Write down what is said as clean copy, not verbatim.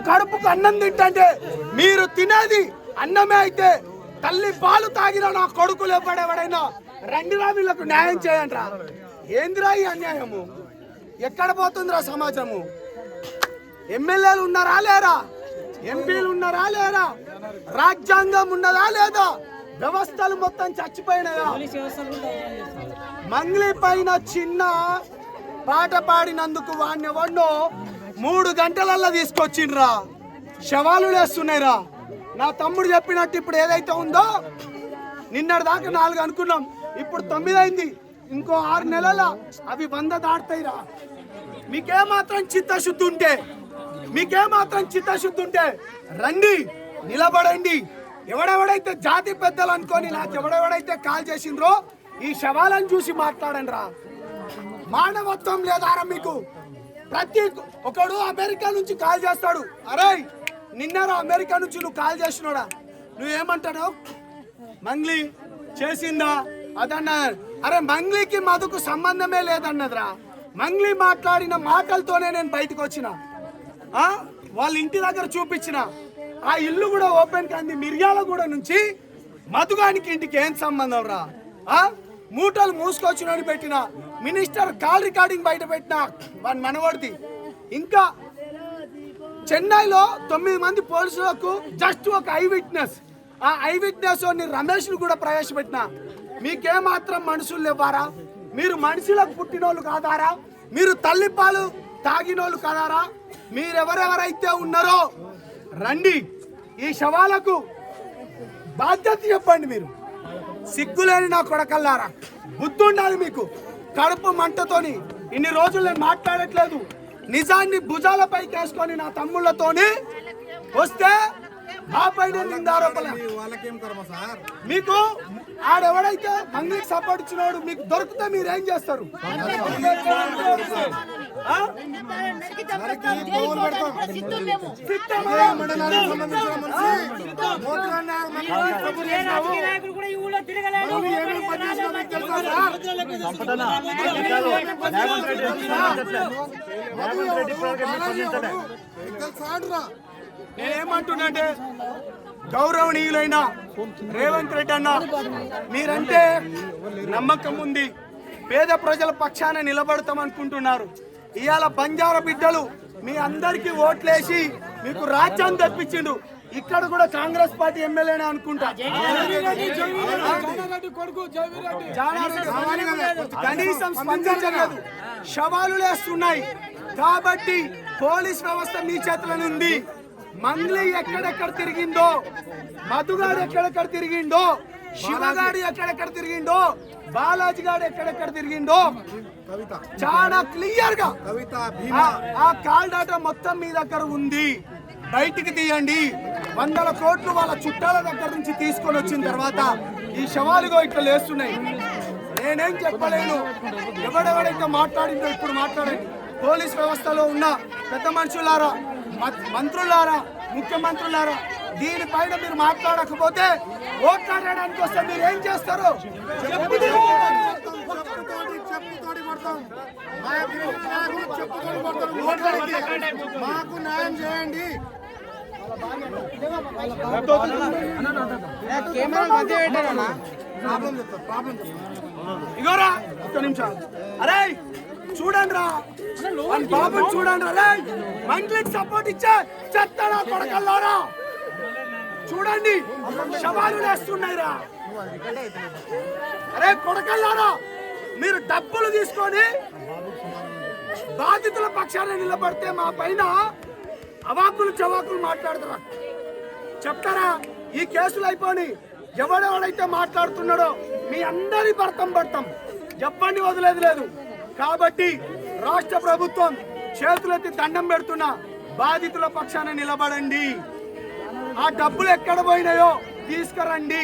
కడుపుకు అన్నం తింటే మీరు తినేది అన్నమే అయితే తల్లి పాలు తాగిన నా కొడుకులు ఎవడెవడైనా రండిరా వీళ్ళకు న్యాయం చేయండిరా. ఏందిరా ఈ అన్యాయము? ఎక్కడ పోతుందిరా సమాజము? ఎమ్మెల్యేలు ఉన్నారా లేరా? ఎంపీలు ఉన్నారా లేరా? రాజ్యాంగం ఉన్నదా లేదా? వ్యవస్థలు మొత్తం చచ్చిపోయినాయా? మంగ్లీ పైన చిన్న పాట పాడినందుకు వాడిని ఎవడో 3 గంటలల్లో తీసుకొచ్చిండ్రా. శవాలు లేస్తున్నాయిరా. నా తమ్ముడు చెప్పినట్టు ఇప్పుడు ఏదైతే ఉందో నిన్నటి దాకా 4 అనుకున్నాం, ఇప్పుడు 9 అయింది. ఇంకో 6 నెలల అవి 100 దాటుతాయిరా. మీకేమాత్రం చిత్తశుద్ధి ఉంటే రండి, నిలబడండి. ఎవడెవడైతే జాతి పెద్దలు అనుకొని నాకు ఎవడెవడైతే కాల్ చేసిండ్రో ఈ శవాలను చూసి మాట్లాడండి రా. మానవత్వం లేదారా మీకు? ప్రతి ఒకడు అమెరికా నుంచి కాల్ చేస్తాడు, అరే నిన్నరా అమెరికా నుంచి నువ్వు కాల్ చేసినోడా, నువ్వేమంటాడు? మంగ్లీ చేసిందా అదన్నా? అరే మంగ్లీకి మధుకు సంబంధమే లేదన్నదిరా. మంగ్లీ మాట్లాడిన మాటలతోనే నేను బయటకు వచ్చిన, వాళ్ళ ఇంటి దగ్గర చూపించిన. ఆ ఇల్లు కూడా ఓపెన్ కాంది. మిర్యాలగూడ నుంచి మధుగానికి ఇంటికి ఏం సంబంధం రా? మూటలు మూసుకొచ్చినని పెట్టిన మినిస్టర్ కాల్ రికార్డింగ్ బయట పెట్టిన వాని మనవడిది. ఇంకా చెన్నైలో 9 మంది పోలీసులకు జస్ట్ ఒక ఐ విట్నెస్, ఆ ఐ విట్నెస్ రమేష్ను కూడా ప్రవేశపెట్టిన. మీకేమాత్రం మనుషులు లేవారా? మీరు మనుషులకు పుట్టినోళ్ళు కాదారా? మీరు తల్లిపాలు తాగినోళ్ళు కాదారా? మీరెవరెవరైతే ఉన్నారో రండి, ఈ శవాలకు బాధ్యత చెప్పండి. మీరు సిగ్గులేని నా కొడకల్లారా, బుద్ధి ఉండాలి మీకు. కడుపు మంటతోని ఇన్ని రోజులు నేను మాట్లాడట్లేదు. నిజాన్ని భుజాలపైకి వేసుకొని నా తమ్ముళ్ళతోని వస్తే ఆపైన నిందారోపణ. మీకు ఆడెవడైతే మంగ్లీకి సపోర్ట్ ఇచ్చినాడు మీకు దొరికితే మీరేం చేస్తారు? నేనేమంటున్నాంటే గౌరవనీయులైన రేవంత్ రెడ్డి అన్న, మీరంటే నమ్మకం ఉంది, పేద ప్రజల పక్షాన నిలబడతాం అనుకుంటున్నారు. ఇవాళ బంజారా బిడ్డలు మీ అందరికీ ఓట్లేసి మీకు రాజ్యం తెప్పించిండు. ఇక్కడ కూడా కాంగ్రెస్ పార్టీ ఎమ్మెల్యేనే అనుకుంటా. కనీసం స్పందించలేదు, శవాలు లేస్తున్నాయి. కాబట్టి పోలీస్ వ్యవస్థ మీ చేతులను ఉంది. మంగ్లీ ఎక్కడెక్కడ తిరిగిందో, మధుగాడు ఎక్కడెక్కడ తిరిగిండో, శివగాడు ఎక్కడెక్కడ తిరిగిండో, బాలాజీ గాడు ఎక్కడెక్కడ తిరిగిండో చాలా క్లియర్ గా ఆ కాల్ డాటా మొత్తం మీ దగ్గర ఉంది. బయటికి తీయండి. 100 కోట్లు వాళ్ళ చుట్టాల దగ్గర నుంచి తీసుకొని వచ్చిన తర్వాత ఈ శవాలుగో ఇట్లా లేస్తున్నాయి. నేనేం చెప్పలేను. ఎవడెవడైతే మాట్లాడిందో ఇప్పుడు మాట్లాడండి. పోలీస్ వ్యవస్థలో ఉన్న పెద్ద మనుషులారా, మంత్రులారా, ముఖ్యమంత్రులారా, దీనిపైన మీరు మాట్లాడకపోతే ఓట్లాడడానికి వస్తే మీరు ఏం చేస్తారు? మాకు న్యాయం చేయండి. ఇగోరా ఒక్క నిమిషం. అరే చూడండి రా, బాబు చూడండి రా. మంగ్లీకి సపోర్ట్ ఇచ్చే చెత్తడా కొడకల్లారా, చూడండి శవాలు వేస్తున్నాయిరా. అరే కొడకల్లారా, మీరు డబ్బులు తీసుకొని బాధితుల పక్షాన నిలబడితే మా పైన అవాకులు చవాకులు మాట్లాడతారా? చెప్తారా? ఈ కేసులు అయిపోయి ఎవడెవడైతే మాట్లాడుతున్నాడో మీ అందరి పడతాం చెప్పండి, వదిలేదు లేదు. కాబట్టి రాష్ట్ర ప్రభుత్వం చేతులెత్తి దండం పెడుతున్నా, బాధితుల పక్షాన నిలబడండి. ఆ డబ్బులు ఎక్కడ పోయినాయో తీసుకురండి.